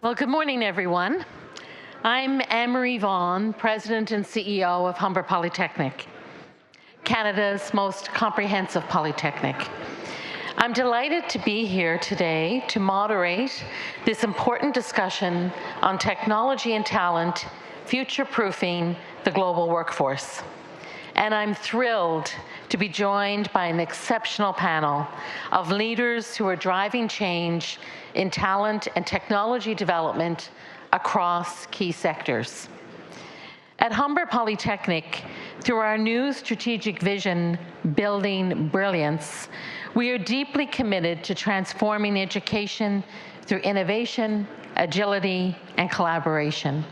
Well, good morning, everyone. I'm Anne-Marie Vaughan, President and CEO of Humber Polytechnic, Canada's most comprehensive polytechnic. I'm delighted to be here today to moderate this important discussion on technology and talent, future-proofing the global workforce. And I'm thrilled to be joined by an exceptional panel of leaders who are driving change in talent and technology development across key sectors. At Humber Polytechnic, through our new strategic vision, Building Brilliance, we are deeply committed to transforming education through innovation, agility, and collaboration.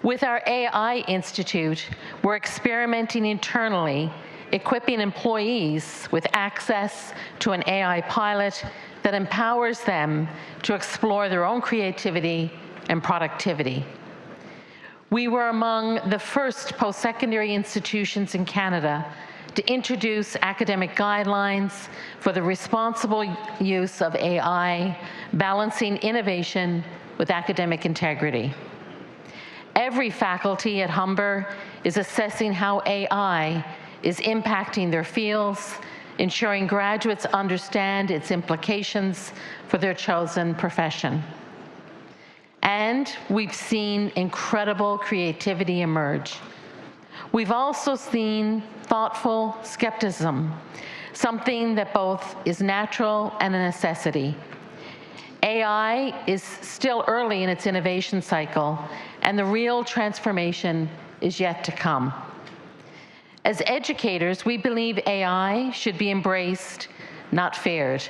With our AI Institute, we're experimenting internally, equipping employees with access to an AI pilot that empowers them to explore their own creativity and productivity. We were among the first post-secondary institutions in Canada to introduce academic guidelines for the responsible use of AI, balancing innovation with academic integrity. Every faculty at Humber is assessing how AI is impacting their fields, ensuring graduates understand its implications for their chosen profession. And we've seen incredible creativity emerge. We've also seen thoughtful skepticism, something that both is natural and a necessity. AI is still early in its innovation cycle, and the real transformation is yet to come. As educators, we believe AI should be embraced, not feared.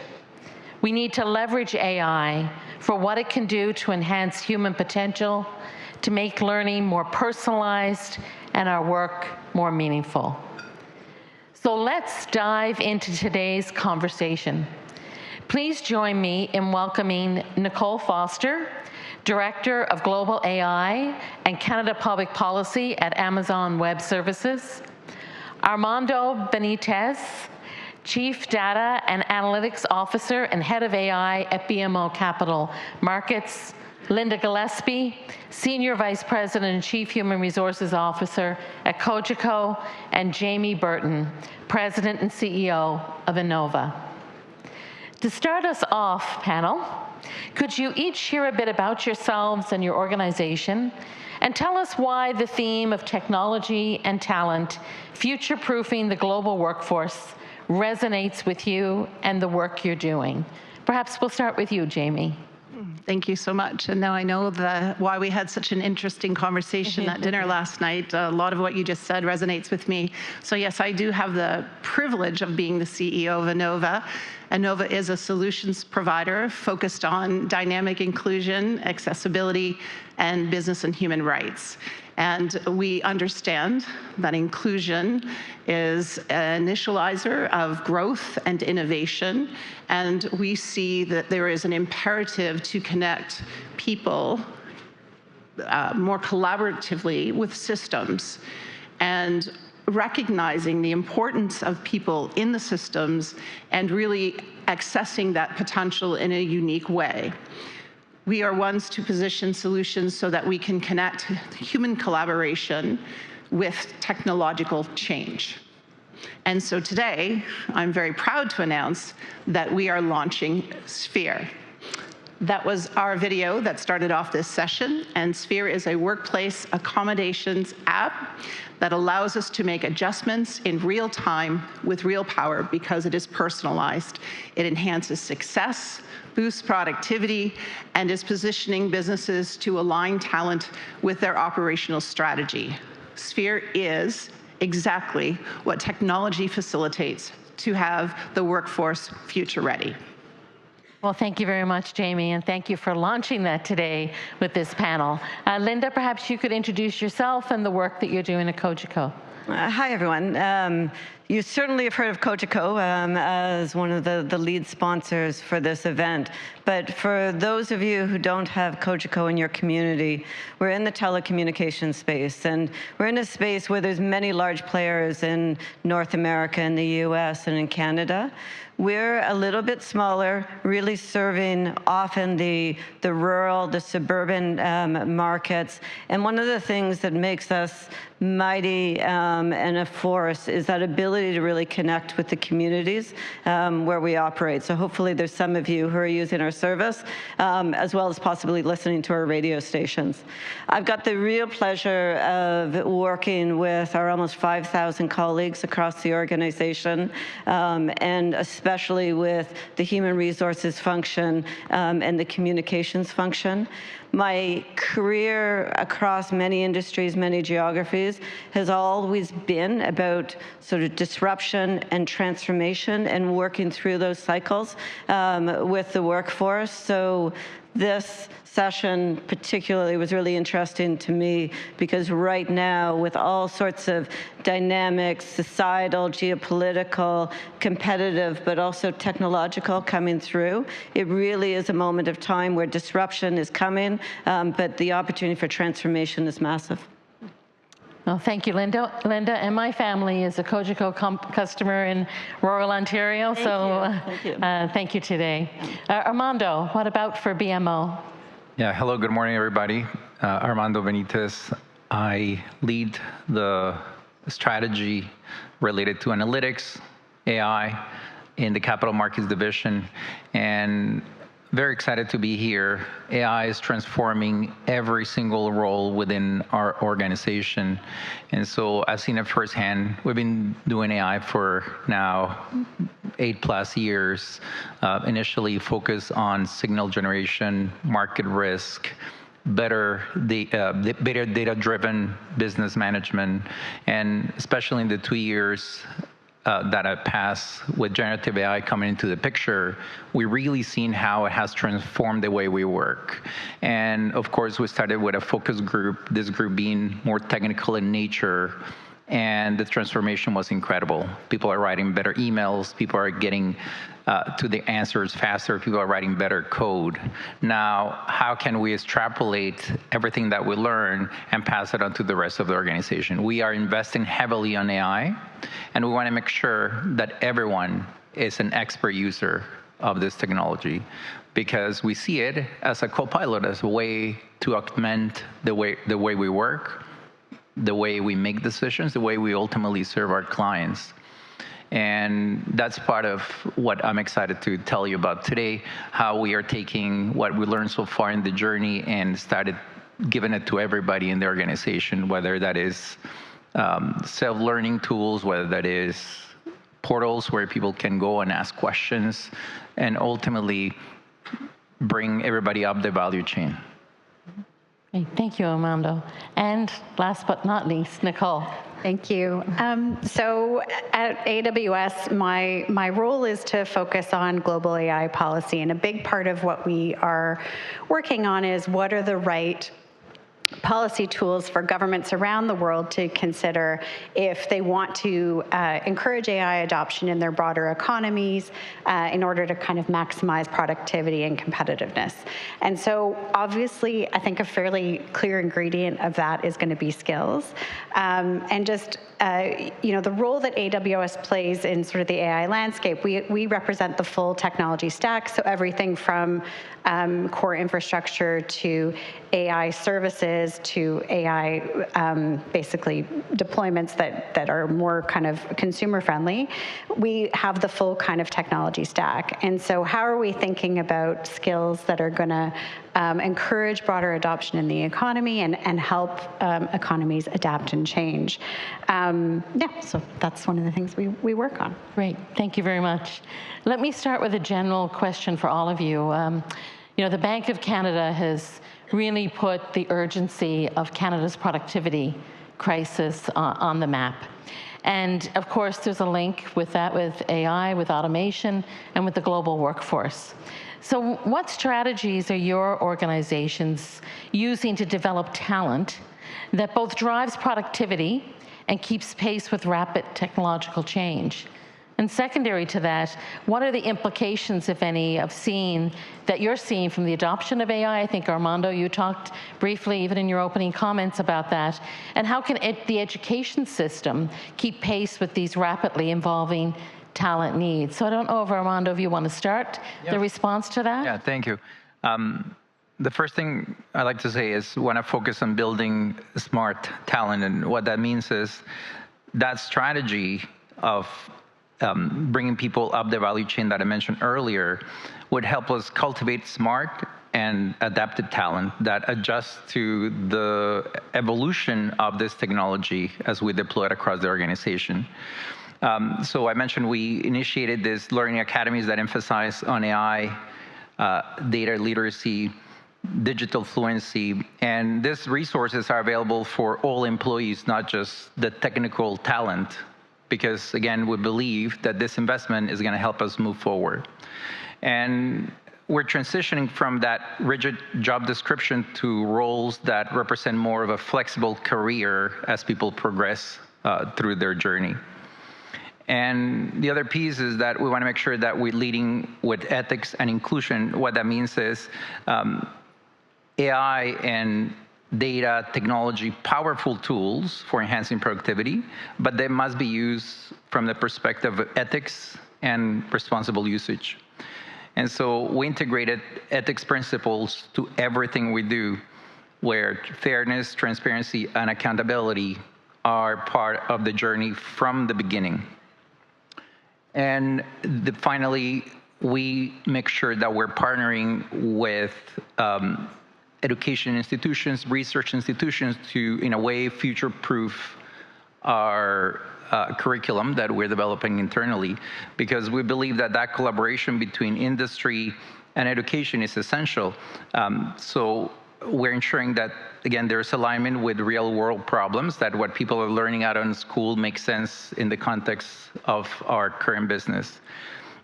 We need to leverage AI for what it can do to enhance human potential, to make learning more personalized and our work more meaningful. So let's dive into today's conversation. Please join me in welcoming Nicole Foster, Director of Global AI and Canada Public Policy at Amazon Web Services, Armando Benitez, Chief Data and Analytics Officer and Head of AI at BMO Capital Markets, Linda Gillespie, Senior Vice President and Chief Human Resources Officer at Cogeco, and Jamie Burton, President and CEO of INNOVA. To start us off, panel, could you each share a bit about yourselves and your organization, and tell us why the theme of technology and talent, future-proofing the global workforce, resonates with you and the work you're doing? Perhaps we'll start with you, Jamie. Thank you so much. And now I know why we had such an interesting conversation at dinner last night. A lot of what you just said resonates with me. So yes, I do have the privilege of being the CEO of INNOVA. INNOVA is a solutions provider focused on dynamic inclusion, accessibility, and business and human rights. And we understand that inclusion is an initializer of growth and innovation, and we see that there is an imperative to connect people more collaboratively with systems, and recognizing the importance of people in the systems and really accessing that potential in a unique way. We are ones to position solutions so that we can connect human collaboration with technological change. And so today, I'm very proud to announce that we are launching Sphere. That was our video that started off this session, and Sphere is a workplace accommodations app that allows us to make adjustments in real time with real power because it is personalized. It enhances success, boosts productivity, and is positioning businesses to align talent with their operational strategy. Sphere is exactly what technology facilitates to have the workforce future ready. Well, thank you very much, Jamie, and thank you for launching that today with this panel. Linda, perhaps you could introduce yourself and the work that you're doing at Cogeco. Hi, everyone. You certainly have heard of Cogeco as one of the lead sponsors for this event. But for those of you who don't have Cogeco in your community, we're in the telecommunications space. And we're in a space where there's many large players in North America, in the US, and in Canada. We're a little bit smaller, really serving often the rural, the suburban markets. And one of the things that makes us mighty and a force is that ability to really connect with the communities where we operate. So hopefully there's some of you who are using our service, as well as possibly listening to our radio stations. I've got the real pleasure of working with our almost 5,000 colleagues across the organization, and especially with the human resources function and the communications function. My career across many industries, many geographies, has always been about sort of disruption and transformation and working through those cycles with the workforce. So this session particularly was really interesting to me because right now, with all sorts of dynamics, societal, geopolitical, competitive, but also technological coming through, it really is a moment of time where disruption is coming, but the opportunity for transformation is massive. Well, thank you, Linda. Linda and my family is a Cogeco customer in rural Ontario, thank you today. Armando, what about for BMO? Yeah, hello, good morning, everybody. Armando Benitez. I lead the strategy related to analytics, AI, in the capital markets division, and very excited to be here. AI is transforming every single role within our organization. And so I've seen it firsthand. We've been doing AI for now 8+ years, initially focused on signal generation, market risk, better data-driven business management, and especially in the 2 years that have passed with generative AI coming into the picture, we really seen how it has transformed the way we work. And of course, we started with a focus group, this group being more technical in nature, and the transformation was incredible. People are writing better emails, people are getting to the answers faster, people are writing better code. Now, how can we extrapolate everything that we learn and pass it on to the rest of the organization? We are investing heavily on AI, and we want to make sure that everyone is an expert user of this technology, because we see it as a co-pilot, as a way to augment the way we work, the way we make decisions, the way we ultimately serve our clients. And that's part of what I'm excited to tell you about today, how we are taking what we learned so far in the journey and started giving it to everybody in the organization, whether that is self-learning tools, whether that is portals where people can go and ask questions, and ultimately bring everybody up the value chain. Okay, thank you, Armando. And last but not least, Nicole. Thank you. So at AWS, my role is to focus on global AI policy, and a big part of what we are working on is what are the right policy tools for governments around the world to consider if they want to encourage AI adoption in their broader economies in order to kind of maximize productivity and competitiveness. And so obviously, I think a fairly clear ingredient of that is going to be skills. And just the role that AWS plays in sort of the AI landscape, we represent the full technology stack, so everything from core infrastructure to AI services to AI basically deployments that are more kind of consumer friendly. We have the full kind of technology stack. And so how are we thinking about skills that are going to encourage broader adoption in the economy and help economies adapt and change? So that's one of the things we work on. Great, thank you very much. Let me start with a general question for all of you. The Bank of Canada has really put the urgency of Canada's productivity crisis on the map. And of course, there's a link with that, with AI, with automation, and with the global workforce. So what strategies are your organizations using to develop talent that both drives productivity and keeps pace with rapid technological change? And secondary to that, what are the implications, if any, that you're seeing from the adoption of AI? I think, Armando, you talked briefly, even in your opening comments, about that. And how can the education system keep pace with these rapidly evolving talent needs? So I don't know if, Armando, if you want to start the response to that? Yeah, thank you. The first thing I like to say is we want to focus on building smart talent. And what that means is that strategy of bringing people up the value chain that I mentioned earlier would help us cultivate smart and adaptive talent that adjusts to the evolution of this technology as we deploy it across the organization. So I mentioned we initiated these learning academies that emphasize on AI, data literacy, digital fluency, and these resources are available for all employees, not just the technical talent, because again, we believe that this investment is going to help us move forward. And we're transitioning from that rigid job description to roles that represent more of a flexible career as people progress through their journey. And the other piece is that we want to make sure that we're leading with ethics and inclusion. What that means is AI and data technology, powerful tools for enhancing productivity, but they must be used from the perspective of ethics and responsible usage. And so we integrated ethics principles to everything we do, where fairness, transparency, and accountability are part of the journey from the beginning. And finally, we make sure that we're partnering with education institutions, research institutions to, in a way, future-proof our curriculum that we're developing internally, because we believe that that collaboration between industry and education is essential. So we're ensuring that, again, there's alignment with real-world problems, that what people are learning out in school makes sense in the context of our current business.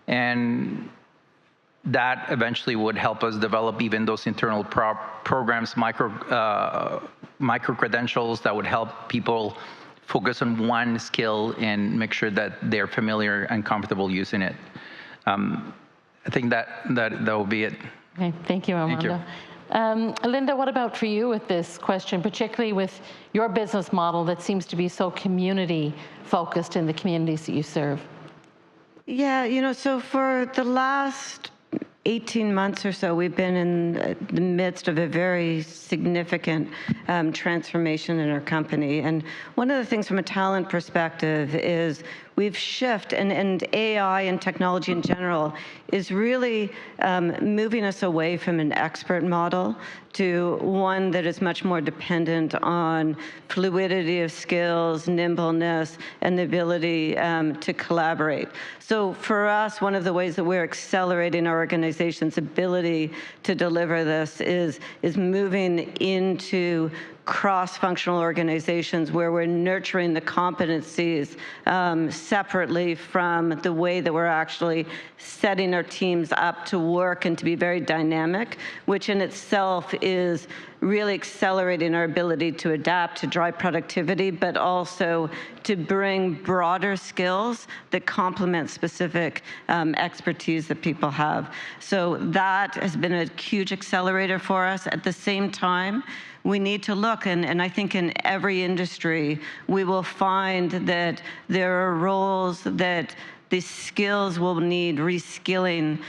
And that eventually would help us develop even those internal programs, micro-credentials that would help people focus on one skill and make sure that they're familiar and comfortable using it. I think that will be it. Okay, thank you, Armando. Thank you. Linda, what about for you with this question, particularly with your business model that seems to be so community-focused in the communities that you serve? Yeah, so for the last 18 months or so, we've been in the midst of a very significant transformation in our company. And one of the things from a talent perspective is we've shifted, and AI and technology in general is really moving us away from an expert model to one that is much more dependent on fluidity of skills, nimbleness, and the ability to collaborate. So for us, one of the ways that we're accelerating our organization's ability to deliver this is moving into cross-functional organizations where we're nurturing the competencies separately from the way that we're actually setting our teams up to work and to be very dynamic, which in itself is really accelerating our ability to adapt, to drive productivity, but also to bring broader skills that complement specific expertise that people have. So that has been a huge accelerator for us. At the same time, we need to look, and I think in every industry, we will find that there are roles that the skills will need reskilling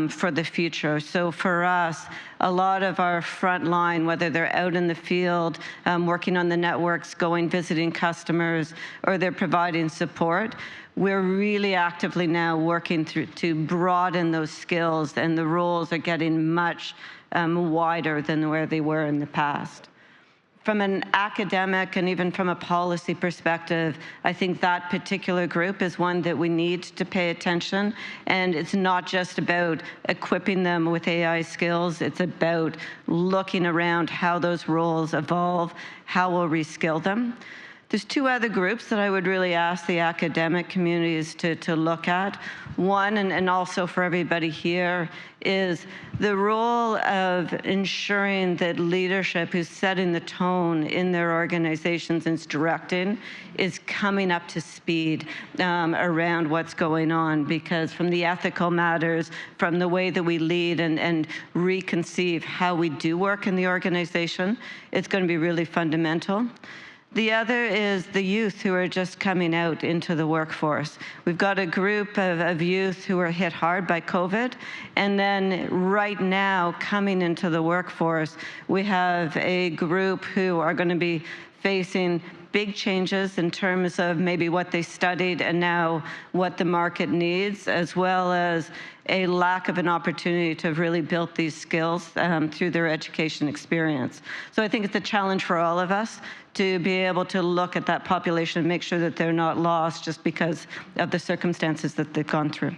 for the future. So for us, a lot of our frontline, whether they're out in the field, working on the networks, visiting customers, or they're providing support, we're really actively now working to broaden those skills, and the roles are getting much wider than where they were in the past. From an academic and even from a policy perspective, I think that particular group is one that we need to pay attention. And it's not just about equipping them with AI skills. It's about looking around how those roles evolve, how we'll reskill them. There's two other groups that I would really ask the academic communities to look at. One, and also for everybody here, is the role of ensuring that leadership who's setting the tone in their organizations and is directing is coming up to speed around what's going on, because from the ethical matters, from the way that we lead and reconceive how we do work in the organization, it's going to be really fundamental. The other is the youth who are just coming out into the workforce. We've got a group of youth who are hit hard by COVID, and then right now coming into the workforce, we have a group who are going to be facing big changes in terms of maybe what they studied and now what the market needs, as well as a lack of an opportunity to have really built these skills through their education experience. So I think it's a challenge for all of us to be able to look at that population and make sure that they're not lost just because of the circumstances that they've gone through.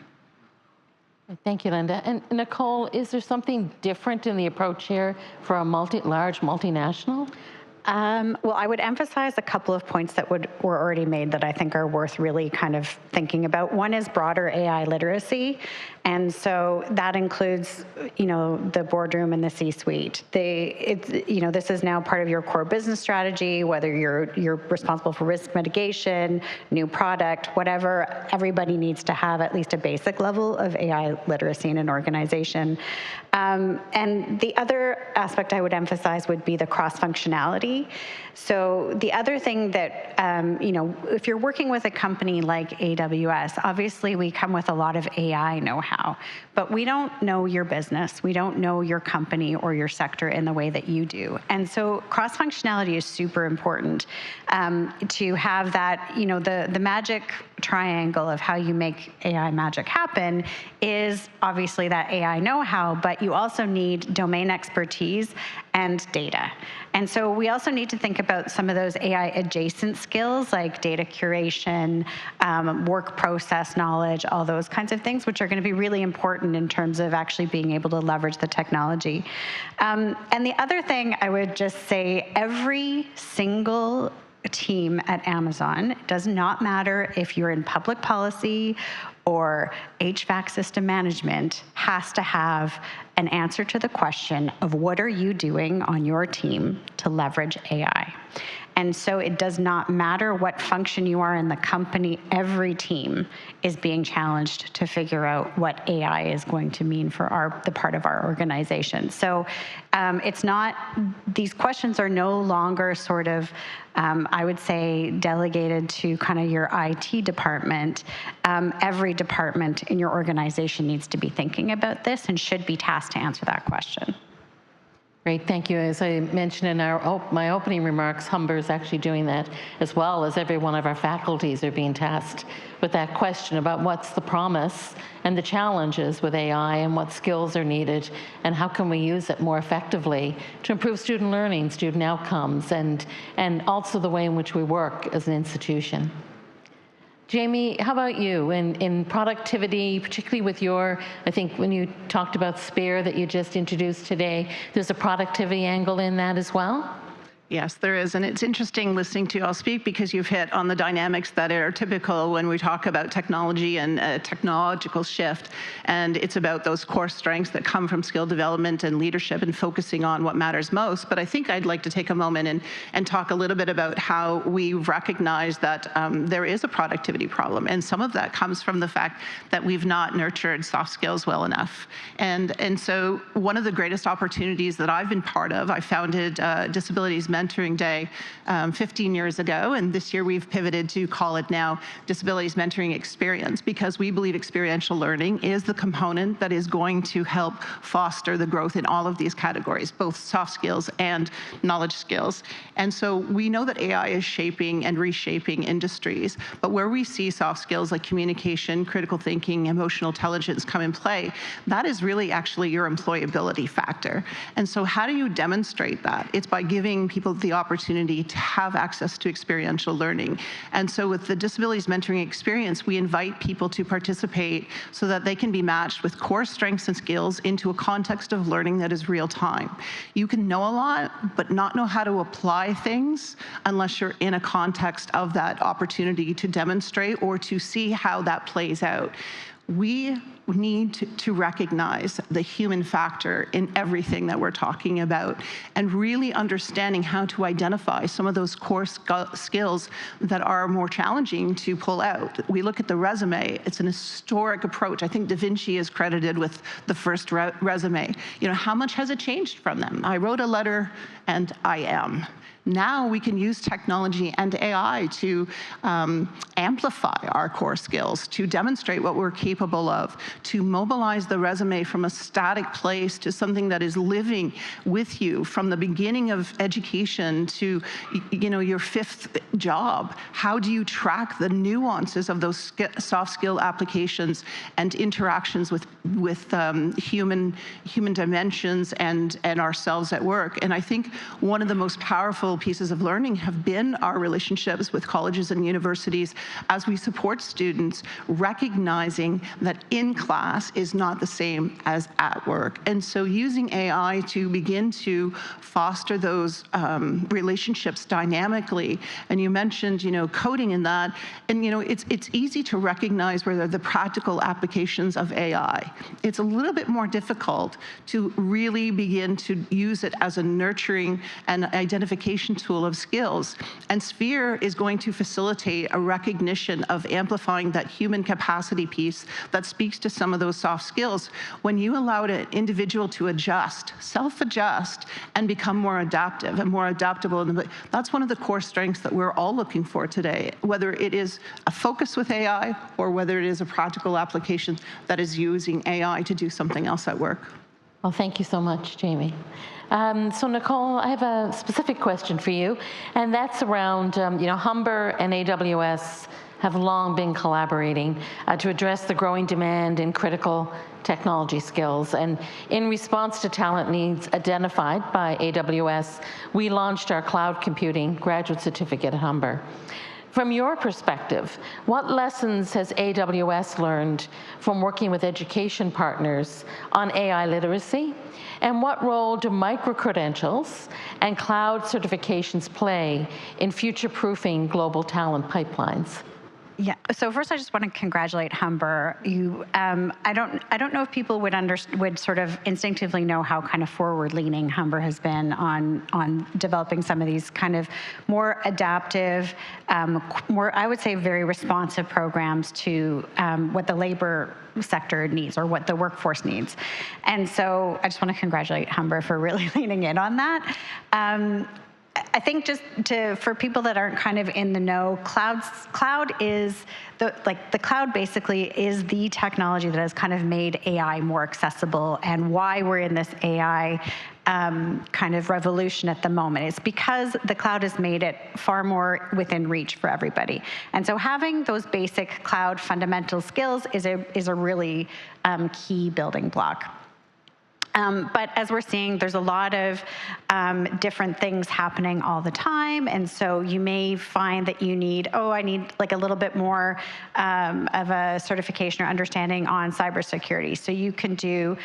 Thank you, Linda. And Nicole, is there something different in the approach here for a large multinational? Well, I would emphasize a couple of points that were already made that I think are worth really kind of thinking about. One is broader AI literacy. And so that includes, the boardroom and the C-suite. This is now part of your core business strategy, whether you're responsible for risk mitigation, new product, whatever. Everybody needs to have at least a basic level of AI literacy in an organization. And the other aspect I would emphasize would be the cross-functionality. So the other thing that, if you're working with a company like AWS, obviously we come with a lot of AI know-how, but we don't know your business. We don't know your company or your sector in the way that you do. And so cross-functionality is super important to have that, the magic triangle of how you make AI magic happen is obviously that AI know-how, but you also need domain expertise and data. And so we also need to think about some of those AI adjacent skills like data curation, work process knowledge, all those kinds of things, which are going to be really important in terms of actually being able to leverage the technology. And the other thing I would just say, every single team at Amazon, it does not matter if you're in public policy or HVAC system management, has to have an answer to the question of what are you doing on your team to leverage AI. And so it does not matter what function you are in the company, every team is being challenged to figure out what AI is going to mean for the part of our organization. So it's not, these questions are no longer sort of, I would say, delegated to kind of your IT department. Every department in your organization needs to be thinking about this and should be tasked to answer that question. Great, thank you. As I mentioned in my opening remarks, Humber is actually doing that, as well as every one of our faculties are being tasked with that question about what's the promise and the challenges with AI and what skills are needed and how can we use it more effectively to improve student learning, student outcomes, and also the way in which we work as an institution. Jamie, how about you in productivity, particularly with I think when you talked about SPEAR that you just introduced today, there's a productivity angle in that as well? Yes, there is. And it's interesting listening to you all speak because you've hit on the dynamics that are typical when we talk about technology and a technological shift. And it's about those core strengths that come from skill development and leadership and focusing on what matters most. But I think I'd like to take a moment and talk a little bit about how we recognize that there is a productivity problem. And some of that comes from the fact that we've not nurtured soft skills well enough. And so one of the greatest opportunities that I've been part of, I founded Disabilities Mentoring Day 15 years ago, and this year we've pivoted to call it now Disabilities Mentoring Experience, because we believe experiential learning is the component that is going to help foster the growth in all of these categories, both soft skills and knowledge skills. And so we know that AI is shaping and reshaping industries, but where we see soft skills like communication, critical thinking, emotional intelligence come in play, that is really actually your employability factor. And so how do you demonstrate that? It's by giving people people the opportunity to have access to experiential learning. And so with the Disabilities Mentoring Experience, we invite people to participate so that they can be matched with core strengths and skills into a context of learning that is real time. You can know a lot, but not know how to apply things unless you're in a context of that opportunity to demonstrate or to see how that plays out. We need to recognize the human factor in everything that we're talking about and really understanding how to identify some of those core skills that are more challenging to pull out. We look at the resume, it's an historic approach. I think Da Vinci is credited with the first resume. You know, how much has it changed from them? I wrote a letter and I am. Now we can use technology and AI to amplify our core skills, to demonstrate what we're capable of, to mobilize the resume from a static place to something that is living with you from the beginning of education to, you know, your 5th job. How do you track the nuances of those soft skill applications and interactions with human dimensions and ourselves at work? And I think one of the most powerful pieces of learning have been our relationships with colleges and universities as we support students recognizing that in class is not the same as at work. And so using AI to begin to foster those relationships dynamically, and you mentioned, you know, coding in that, and you know, it's easy to recognize where the practical applications of AI. It's a little bit more difficult to really begin to use it as a nurturing and identification tool of skills. And Sphere is going to facilitate a recognition of amplifying that human capacity piece that speaks to some of those soft skills. When you allow an individual to adjust, self-adjust, and become more adaptive and more adaptable, that's one of the core strengths that we're all looking for today, whether it is a focus with AI or whether it is a practical application that is using AI to do something else at work. Well, thank you so much, Jamie. So Nicole, I have a specific question for you, and that's around, you know, Humber and AWS have long been collaborating to address the growing demand in critical technology skills. And in response to talent needs identified by AWS, we launched our cloud computing graduate certificate at Humber. From your perspective, what lessons has AWS learned from working with education partners on AI literacy? And what role do micro-credentials and cloud certifications play in future-proofing global talent pipelines? Yeah. So first, I just want to congratulate Humber. You, I don't know if people would sort of instinctively know how kind of forward-leaning Humber has been on developing some of these kind of more adaptive, more, I would say, very responsive programs to what the labor sector needs or what the workforce needs. And so I just want to congratulate Humber for really leaning in on that. I think just for people that aren't kind of in the know, cloud is the cloud basically is the technology that has kind of made AI more accessible, and why we're in this AI kind of revolution at the moment. It's because the cloud has made it far more within reach for everybody. And so having those basic cloud fundamental skills is a really key building block. But as we're seeing, there's a lot of different things happening all the time. And so you may find that you need, I need like a little bit more of a certification or understanding on cybersecurity. So you can do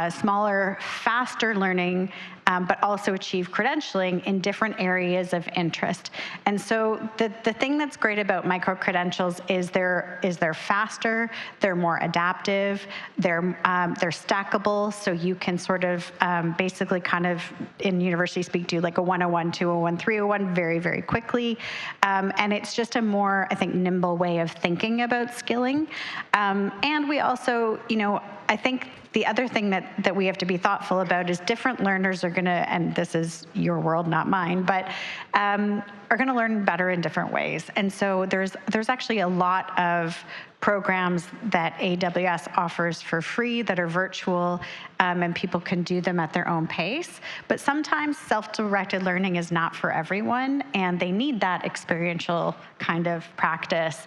smaller, faster learning, but also achieve credentialing in different areas of interest. And so the thing that's great about micro-credentials is they're faster, they're more adaptive, they're stackable, so you can sort of basically kind of, in university speak, do like a 101, 201, 301 very, very quickly. And it's just a more, I think, nimble way of thinking about skilling. And we also, you know, I think the other thing that we have to be thoughtful about is different learners are going to, and this is your world, not mine, but are going to learn better in different ways. And so there's actually a lot of programs that AWS offers for free that are virtual, and people can do them at their own pace. But sometimes self-directed learning is not for everyone, and they need that experiential kind of practice,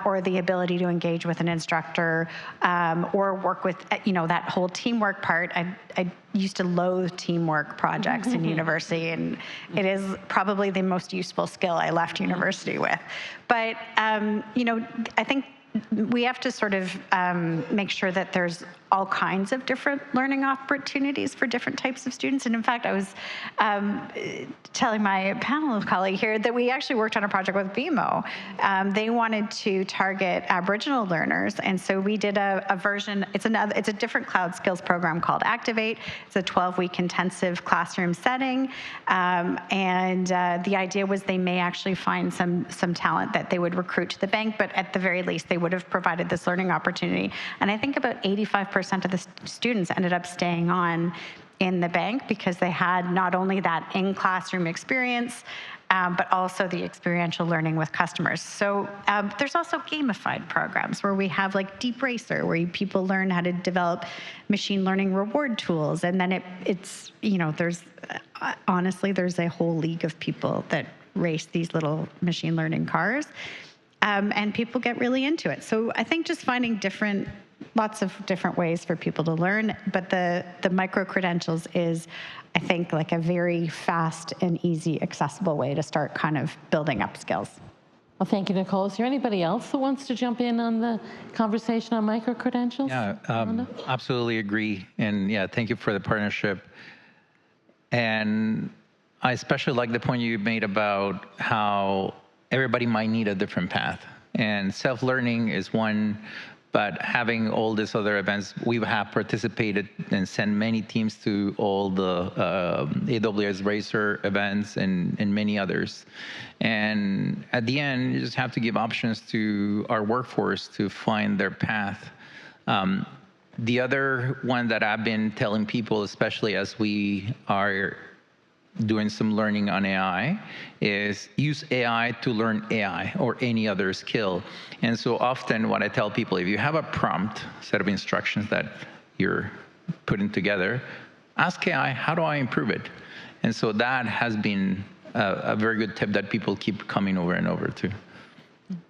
or the ability to engage with an instructor, or work with, that whole teamwork part. I used to loathe teamwork projects in university, and it is probably the most useful skill I left university with. But, I think we have to sort of make sure that there's all kinds of different learning opportunities for different types of students. And in fact, I was telling my panel of colleagues here that we actually worked on a project with BMO. They wanted to target Aboriginal learners, and so we did a version. It's a different cloud skills program called Activate. It's a 12-week intensive classroom setting, and the idea was they may actually find some talent that they would recruit to the bank, but at the very least, they would have provided this learning opportunity. And I think about 85% of the students ended up staying on in the bank because they had not only that in-classroom experience, but also the experiential learning with customers. So there's also gamified programs where we have like Deep Racer, where people learn how to develop machine learning reward tools. And then it's there's honestly, there's a whole league of people that race these little machine learning cars. And people get really into it. So I think just finding lots of different ways for people to learn, but the micro-credentials is, I think, like a very fast and easy, accessible way to start kind of building up skills. Well, thank you, Nicole. Is there anybody else that wants to jump in on the conversation on micro-credentials? Yeah, absolutely agree. And yeah, thank you for the partnership. And I especially like the point you made about how everybody might need a different path. And self-learning is one, but having all these other events, we have participated and sent many teams to all the AWS Racer events and many others. And at the end, you just have to give options to our workforce to find their path. The other one that I've been telling people, especially as we are doing some learning on AI, is use AI to learn AI or any other skill. And so often what I tell people, if you have a prompt set of instructions that you're putting together, ask AI, how do I improve it? And so that has been a very good tip that people keep coming over and over to.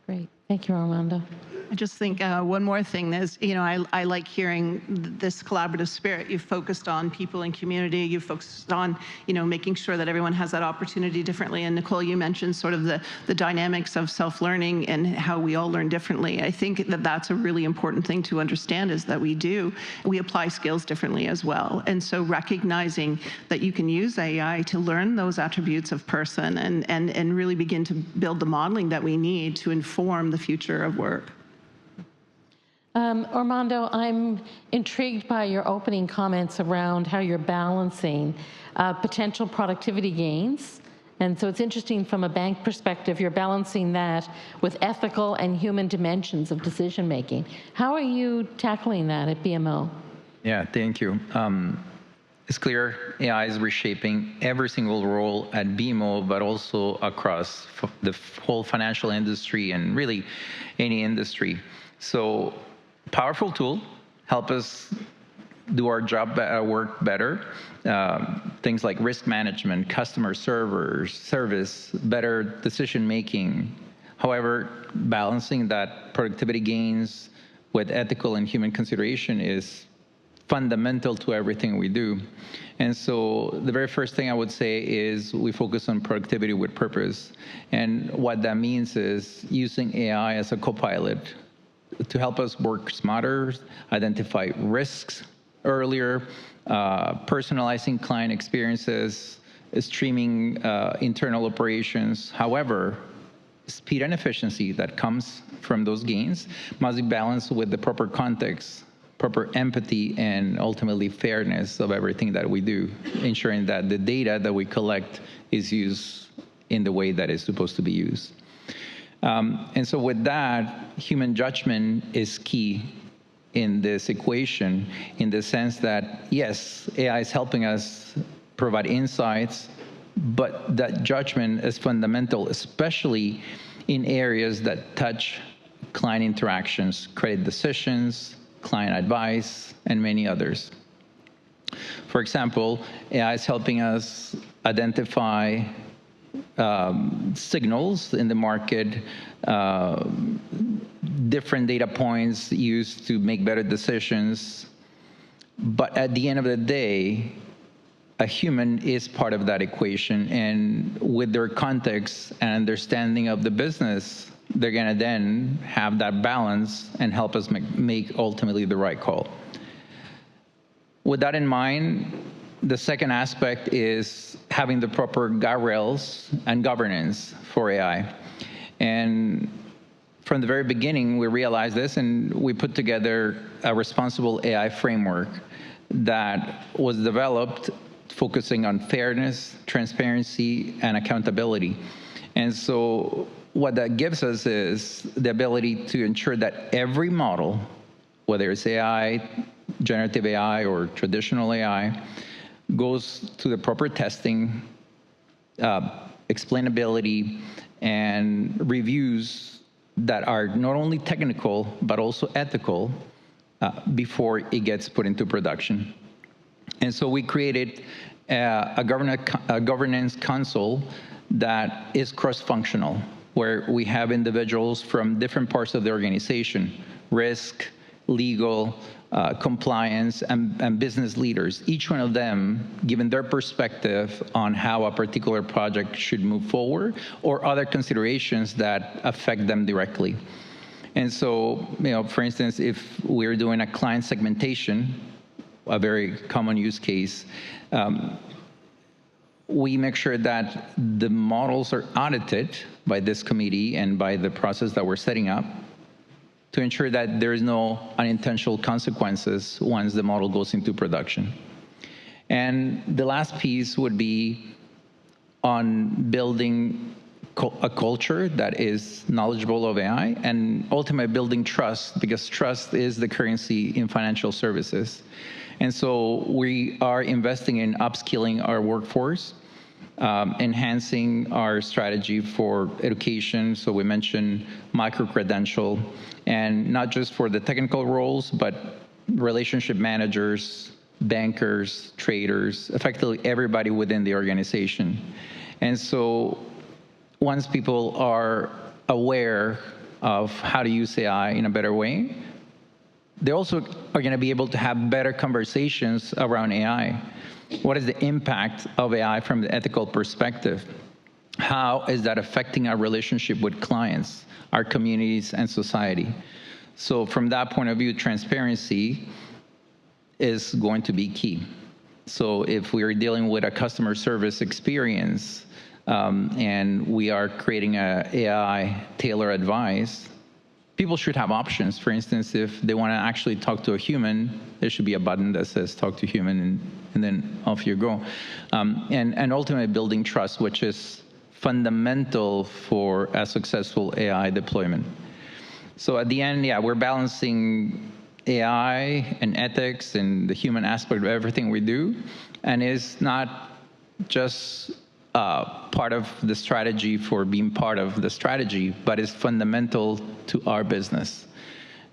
Great. Thank you, Armando. I just think one more thing is, I like hearing this collaborative spirit. You've focused on people and community. You've focused on, making sure that everyone has that opportunity differently. And Nicole, you mentioned sort of the dynamics of self-learning and how we all learn differently. I think that that's a really important thing to understand, is that we apply skills differently as well. And so recognizing that you can use AI to learn those attributes of person and really begin to build the modeling that we need to inform the future of work. Armando, I'm intrigued by your opening comments around how you're balancing potential productivity gains. And so it's interesting from a bank perspective, you're balancing that with ethical and human dimensions of decision making. How are you tackling that at BMO? Yeah, thank you. It's clear AI is reshaping every single role at BMO, but also across the whole financial industry and really any industry. So powerful tool, help us do our job work better. Things like risk management, customer service, better decision making. However, balancing that productivity gains with ethical and human consideration is fundamental to everything we do. And so the very first thing I would say is we focus on productivity with purpose. And what that means is using AI as a co-pilot to help us work smarter, identify risks earlier, personalizing client experiences, streaming internal operations. However, speed and efficiency that comes from those gains must be balanced with the proper context, proper empathy, and ultimately fairness of everything that we do, ensuring that the data that we collect is used in the way that it's supposed to be used. And so with that, human judgment is key in this equation, in the sense that, yes, AI is helping us provide insights, but that judgment is fundamental, especially in areas that touch client interactions, credit decisions, client advice, and many others. For example, AI is helping us identify signals in the market, different data points used to make better decisions. But at the end of the day, a human is part of that equation, and with their context and understanding of the business, they're going to then have that balance and help us make ultimately the right call. With that in mind, the second aspect is having the proper guardrails and governance for AI. And from the very beginning, we realized this, and we put together a responsible AI framework that was developed focusing on fairness, transparency, and accountability. And so what that gives us is the ability to ensure that every model, whether it's AI, generative AI, or traditional AI, goes to the proper testing, explainability, and reviews that are not only technical, but also ethical before it gets put into production. And so we created a governance council that is cross-functional, where we have individuals from different parts of the organization, risk, legal, compliance, and business leaders, each one of them giving their perspective on how a particular project should move forward or other considerations that affect them directly. And so, for instance, if we're doing a client segmentation, a very common use case, we make sure that the models are audited by this committee and by the process that we're setting up to ensure that there is no unintentional consequences once the model goes into production. And the last piece would be on building a culture that is knowledgeable of AI and ultimately building trust, because trust is the currency in financial services. And so we are investing in upskilling our workforce, enhancing our strategy for education. So we mentioned micro-credential, and not just for the technical roles, but relationship managers, bankers, traders, effectively everybody within the organization. And so once people are aware of how to use AI in a better way, they also are going to be able to have better conversations around AI. What is the impact of AI from the ethical perspective? How is that affecting our relationship with clients, our communities, and society? So from that point of view, transparency is going to be key. So if we are dealing with a customer service experience and we are creating an AI tailored advice, people should have options. For instance, if they want to actually talk to a human, there should be a button that says talk to human, and then off you go. And ultimately building trust, which is fundamental for a successful AI deployment. So at the end, we're balancing AI and ethics and the human aspect of everything we do, and it's not just part of the strategy for being part of the strategy, but is fundamental to our business.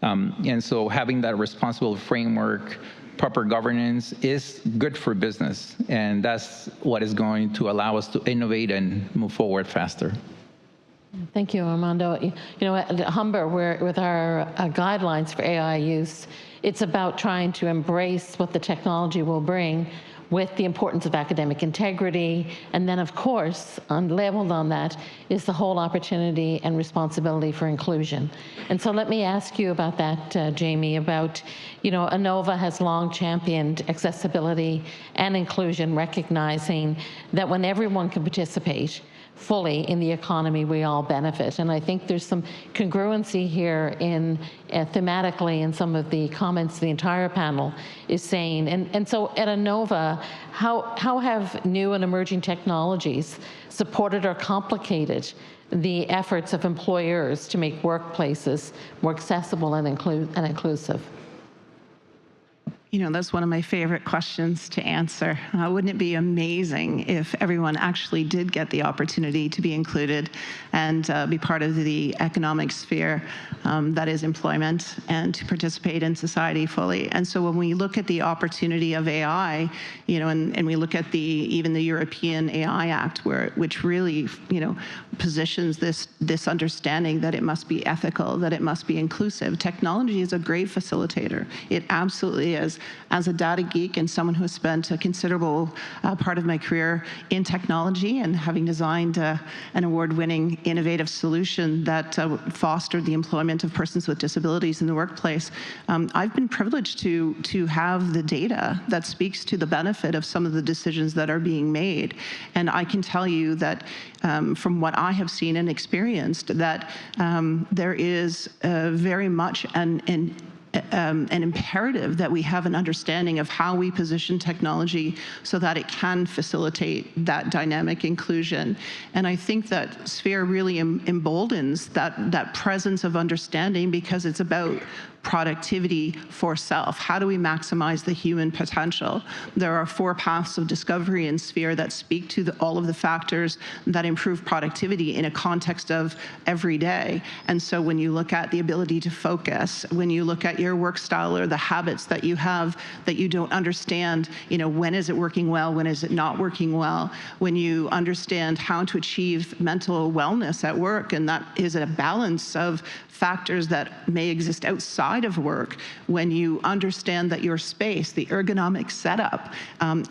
And so having that responsible framework, proper governance is good for business, and that's what is going to allow us to innovate and move forward faster. Thank you, Armando. At Humber, with our guidelines for AI use, it's about trying to embrace what the technology will bring with the importance of academic integrity. And then, of course, labeled on that is the whole opportunity and responsibility for inclusion. And so let me ask you about that, Jamie, about, INNOVA has long championed accessibility and inclusion, recognizing that when everyone can participate fully in the economy, we all benefit. And I think there's some congruency here in thematically in some of the comments the entire panel is saying. And so at INNOVA, how have new and emerging technologies supported or complicated the efforts of employers to make workplaces more accessible and inclusive? That's one of my favorite questions to answer. Wouldn't it be amazing if everyone actually did get the opportunity to be included and be part of the economic sphere that is employment and to participate in society fully? And so when we look at the opportunity of AI, and we look at even the European AI Act, which really, positions this understanding that it must be ethical, that it must be inclusive. Technology is a great facilitator. It absolutely is. As a data geek and someone who has spent a considerable part of my career in technology and having designed an award-winning innovative solution that fostered the employment of persons with disabilities in the workplace, I've been privileged to have the data that speaks to the benefit of some of the decisions that are being made. And I can tell you that from what I have seen and experienced, that there is very much an imperative that we have an understanding of how we position technology so that it can facilitate that dynamic inclusion. And I think that Sphere really emboldens that presence of understanding, because it's about productivity for self. How do we maximize the human potential? There are 4 paths of discovery in Sphere that speak to all of the factors that improve productivity in a context of every day. And so when you look at the ability to focus, when you look at your work style or the habits that you have that you don't understand, when is it working well, when is it not working well, when you understand how to achieve mental wellness at work, and that is a balance of factors that may exist outside of work, when you understand that your space, the ergonomic setup,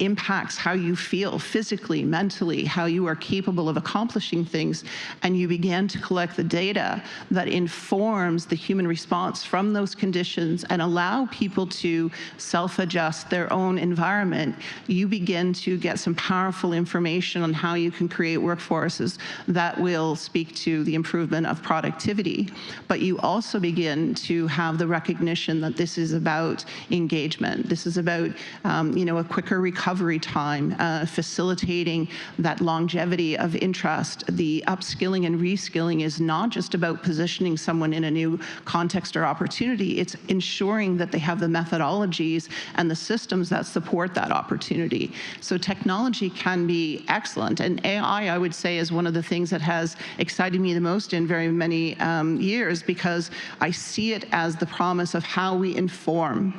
impacts how you feel physically, mentally, how you are capable of accomplishing things, and you begin to collect the data that informs the human response from those conditions and allow people to self-adjust their own environment, you begin to get some powerful information on how you can create workforces that will speak to the improvement of productivity. But you also begin to have the recognition that this is about engagement. This is about, a quicker recovery time, facilitating that longevity of interest. The upskilling and reskilling is not just about positioning someone in a new context or opportunity. It's ensuring that they have the methodologies and the systems that support that opportunity. So technology can be excellent. And AI, I would say, is one of the things that has excited me the most in very many years, because I see it as the promise of how we inform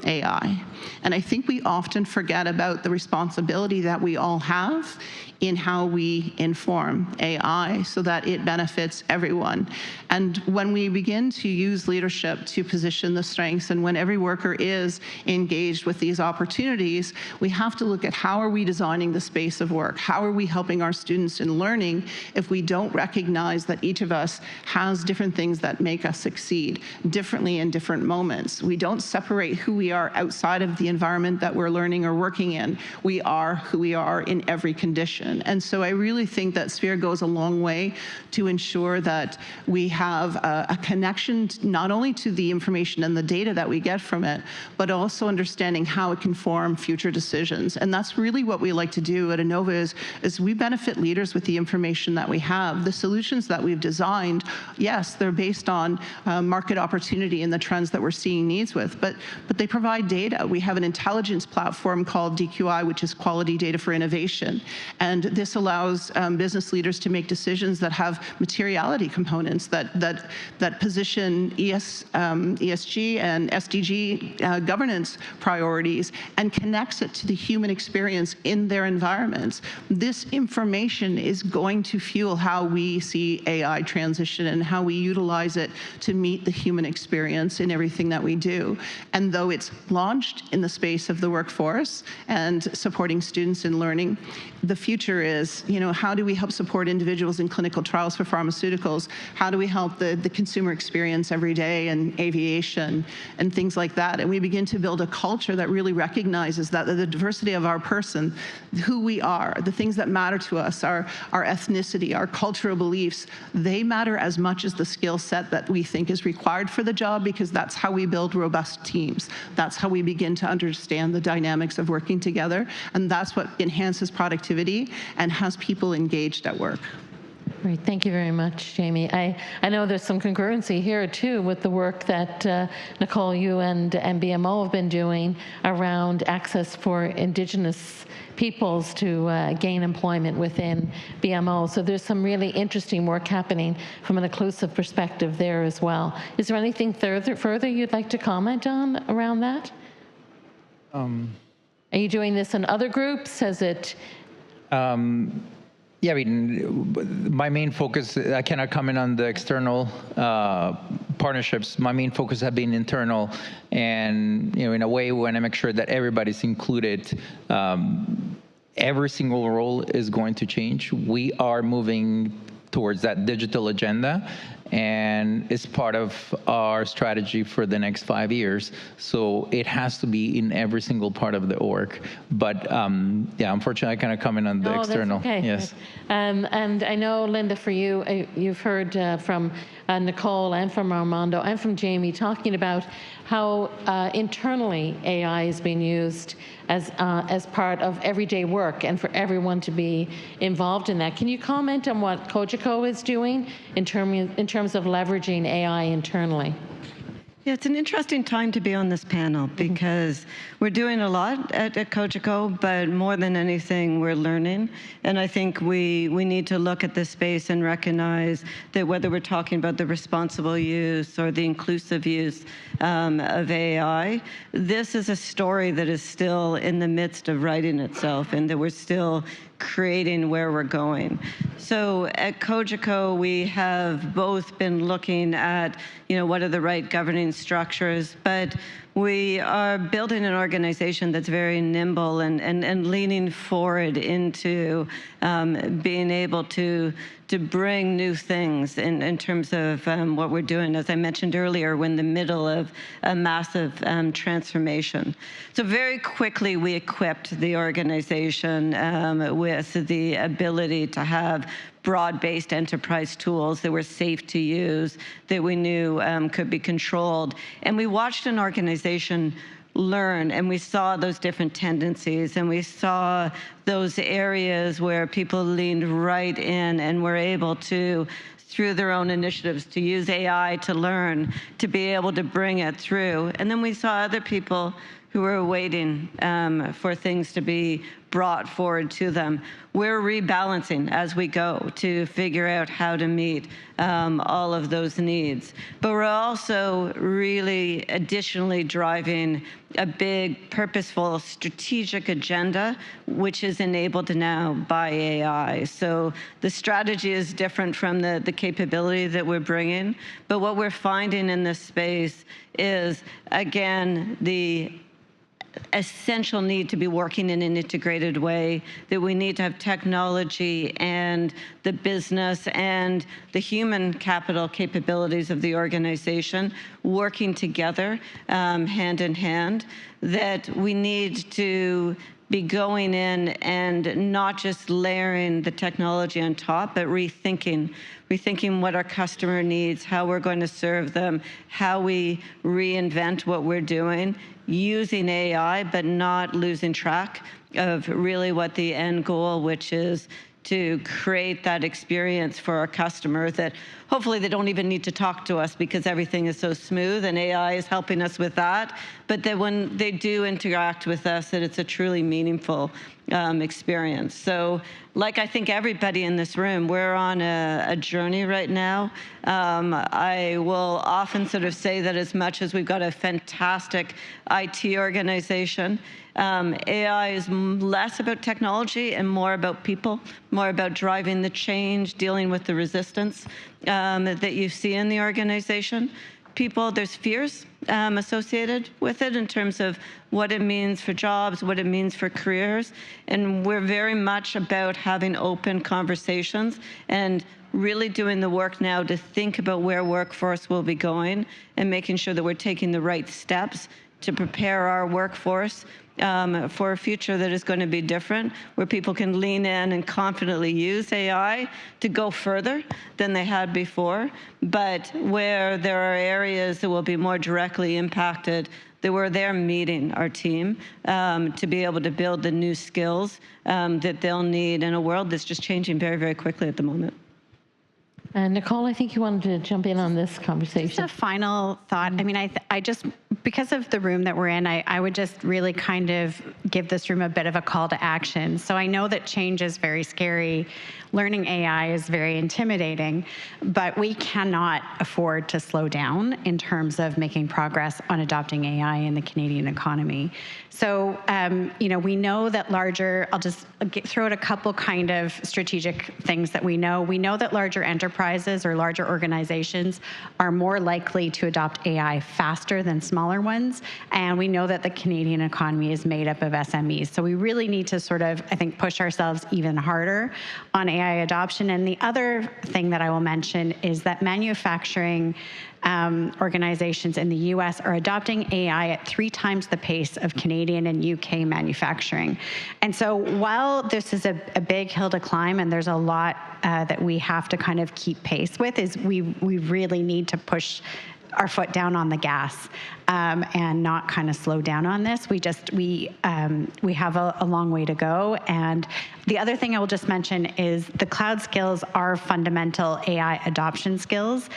AI. And I think we often forget about the responsibility that we all have in how we inform AI so that it benefits everyone. And when we begin to use leadership to position the strengths, and when every worker is engaged with these opportunities, we have to look at how are we designing the space of work? How are we helping our students in learning if we don't recognize that each of us has different things that make us succeed differently in different moments? We don't separate who we are outside of the environment that we're learning or working in. We are who we are in every condition. And so I really think that Sphere goes a long way to ensure that we have a connection not only to the information and the data that we get from it, but also understanding how it can form future decisions. And that's really what we like to do at INNOVA is we benefit leaders with the information that we have. The solutions that we've designed, yes, they're based on market opportunity and the trends that we're seeing needs with, but they provide data. We have an intelligence platform called DQI, which is Quality Data for Innovation. And this allows business leaders to make decisions that have materiality components that position ESG and SDG governance priorities and connects it to the human experience in their environments. This information is going to fuel how we see AI transition and how we utilize it to meet the human experience in everything that we do. And though it's launched in the space of the workforce and supporting students in learning, the future is, how do we help support individuals in clinical trials for pharmaceuticals? How do we help the consumer experience every day in aviation and things like that? And we begin to build a culture that really recognizes that the diversity of our person, who we are, the things that matter to us, our ethnicity, our cultural beliefs, they matter as much as the skill set that we think is required for the job, because that's how we build robust teams. That's how we begin to understand the dynamics of working together. And that's what enhances productivity and has people engaged at work. Great, thank you very much, Jamie. I know there's some congruency here too with the work that Nicole, you and BMO have been doing around access for Indigenous peoples to gain employment within BMO. So there's some really interesting work happening from an inclusive perspective there as well. Is there anything further you'd like to comment on around that? Are you doing this in other groups? Has it? Yeah, I mean, my main focus, I cannot comment on the external partnerships. My main focus have been internal, and in a way, we want to make sure that everybody's included. Every single role is going to change. We are moving towards that digital agenda, and it's part of our strategy for the next 5 years. So it has to be in every single part of the org. But yeah, unfortunately, I cannot comment on the external. That's okay. Yes. And I know, Linda, for you, you've heard from Nicole and from Armando and from Jamie talking about how internally AI is being used as part of everyday work and for everyone to be involved in that. Can you comment on what Cogeco is doing in terms of leveraging AI internally? Yeah, it's an interesting time to be on this panel because we're doing a lot at Cogeco, but more than anything, we're learning. And I think we need to look at this space and recognize that whether we're talking about the responsible use or the inclusive use of AI, this is a story that is still in the midst of writing itself and that we're still creating where we're going. So at Cogeco, we have both been looking at, what are the right governing structures, but we are building an organization that's very nimble and leaning forward into being able to bring new things in terms of what we're doing. As I mentioned earlier, we're in the middle of a massive transformation. So very quickly, we equipped the organization with the ability to have broad-based enterprise tools that were safe to use, that we knew could be controlled. And we watched an organization learn, and we saw those different tendencies, and we saw those areas where people leaned right in and were able to, through their own initiatives, to use AI to learn, to be able to bring it through. And then we saw other people who were waiting for things to be brought forward to them. We're rebalancing as we go to figure out how to meet all of those needs. But we're also really additionally driving a big, purposeful, strategic agenda, which is enabled now by AI. So the strategy is different from the capability that we're bringing. But what we're finding in this space is, again, the essential need to be working in an integrated way, that we need to have technology and the business and the human capital capabilities of the organization working together hand in hand, that we need to be going in and not just layering the technology on top, but rethinking what our customer needs, how we're going to serve them, how we reinvent what we're doing, using AI, but not losing track of really what the end goal, which is to create that experience for our customer that hopefully they don't even need to talk to us because everything is so smooth and AI is helping us with that. But that when they do interact with us, that it's a truly meaningful experience. So like I think everybody in this room, we're on a journey right now. I will often sort of say that as much as we've got a fantastic IT organization, AI is less about technology and more about people, more about driving the change, dealing with the resistance that you see in the organization. People, there's fears associated with it in terms of what it means for jobs, what it means for careers. And we're very much about having open conversations and really doing the work now to think about where workforce will be going and making sure that we're taking the right steps to prepare our workforce for a future that is going to be different, where people can lean in and confidently use AI to go further than they had before, but where there are areas that will be more directly impacted, that we're there meeting our team to be able to build the new skills that they'll need in a world that's just changing very, very quickly at the moment. Nicole, I think you wanted to jump in on this conversation. Just a final thought. I mean, I just, because of the room that we're in, I would just really kind of give this room a bit of a call to action. So I know that change is very scary. Learning AI is very intimidating, but we cannot afford to slow down in terms of making progress on adopting AI in the Canadian economy. So, we know that I'll just throw out a couple kind of strategic things that we know. We know that larger enterprises or larger organizations are more likely to adopt AI faster than smaller ones. And we know that the Canadian economy is made up of SMEs. So we really need to sort of, I think, push ourselves even harder on AI adoption. And the other thing that I will mention is that manufacturing organizations in the US are adopting AI at 3 times the pace of Canadian and UK manufacturing. And so while this is a big hill to climb and there's a lot that we have to kind of keep pace with, is we really need to push our foot down on the gas and not kind of slow down on this. We have a long way to go. And the other thing I will just mention is the cloud skills are fundamental AI adoption skills.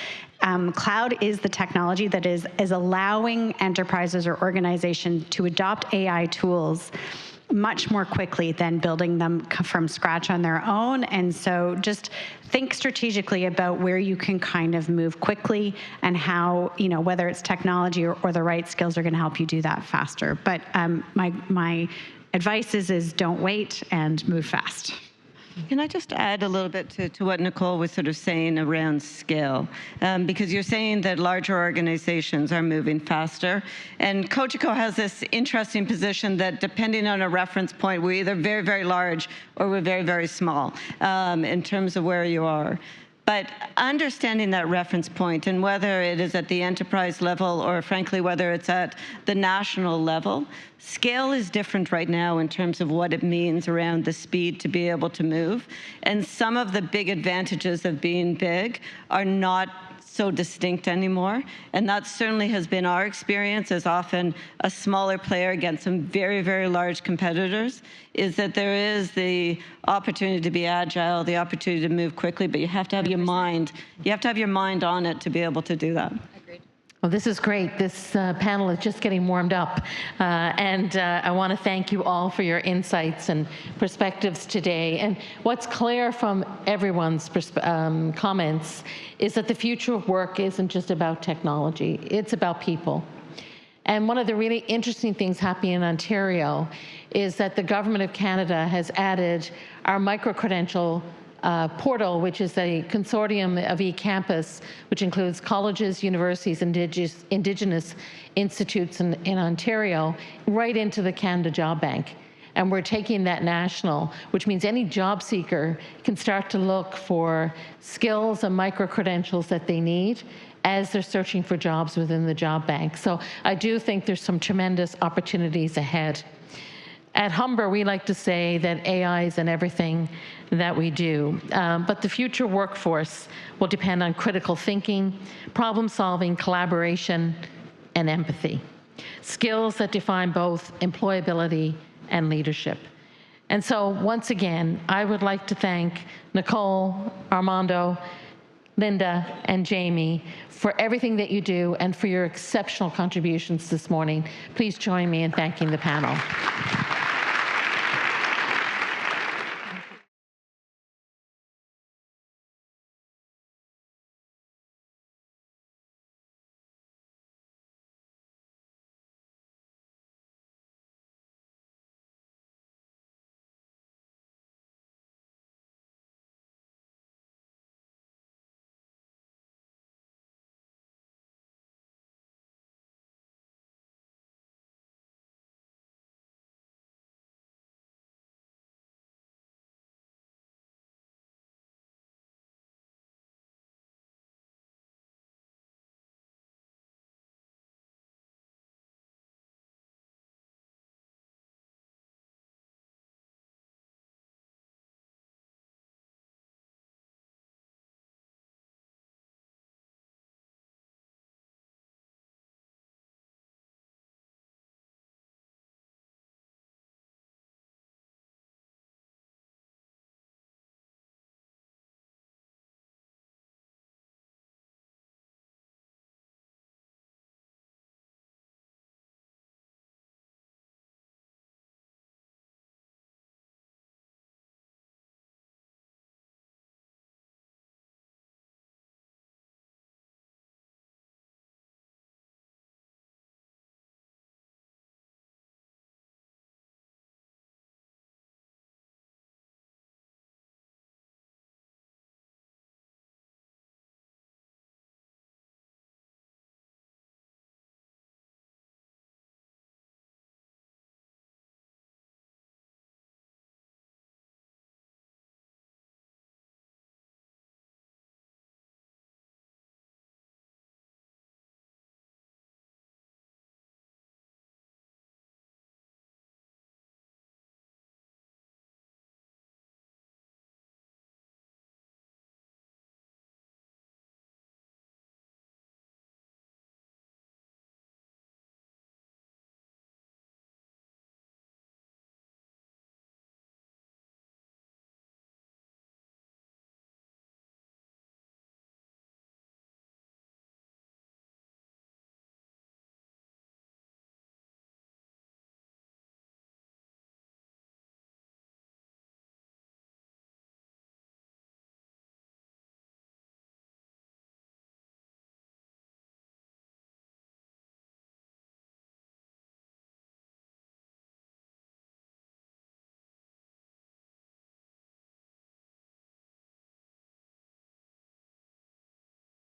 Cloud is the technology that is allowing enterprises or organizations to adopt AI tools much more quickly than building them from scratch on their own. And so just think strategically about where you can kind of move quickly and how, whether it's technology or the right skills are going to help you do that faster. But my advice is don't wait and move fast. Can I just add a little bit to what Nicole was sort of saying around scale? Because you're saying that larger organizations are moving faster. And Cogeco has this interesting position that depending on a reference point, we're either very, very large or we're very, very small in terms of where you are. But understanding that reference point and whether it is at the enterprise level or frankly, whether it's at the national level, scale is different right now in terms of what it means around the speed to be able to move. And some of the big advantages of being big are not so distinct anymore. And that certainly has been our experience as often a smaller player against some very, very large competitors, is that there is the opportunity to be agile, the opportunity to move quickly, but you have to have your mind, on it to be able to do that. Well, this is great. This panel is just getting warmed up. And I want to thank you all for your insights and perspectives today. And what's clear from everyone's comments is that the future of work isn't just about technology. It's about people. And one of the really interesting things happening in Ontario is that the Government of Canada has added our micro-credential portal, which is a consortium of eCampus, which includes colleges, universities, Indigenous institutes in Ontario, right into the Canada Job Bank. And we're taking that national, which means any job seeker can start to look for skills and micro-credentials that they need as they're searching for jobs within the job bank. So I do think there's some tremendous opportunities ahead. At Humber, we like to say that AI is in everything that we do, but the future workforce will depend on critical thinking, problem solving, collaboration, and empathy. Skills that define both employability and leadership. And so once again, I would like to thank Nicole, Armando, Linda, and Jamie for everything that you do and for your exceptional contributions this morning. Please join me in thanking the panel.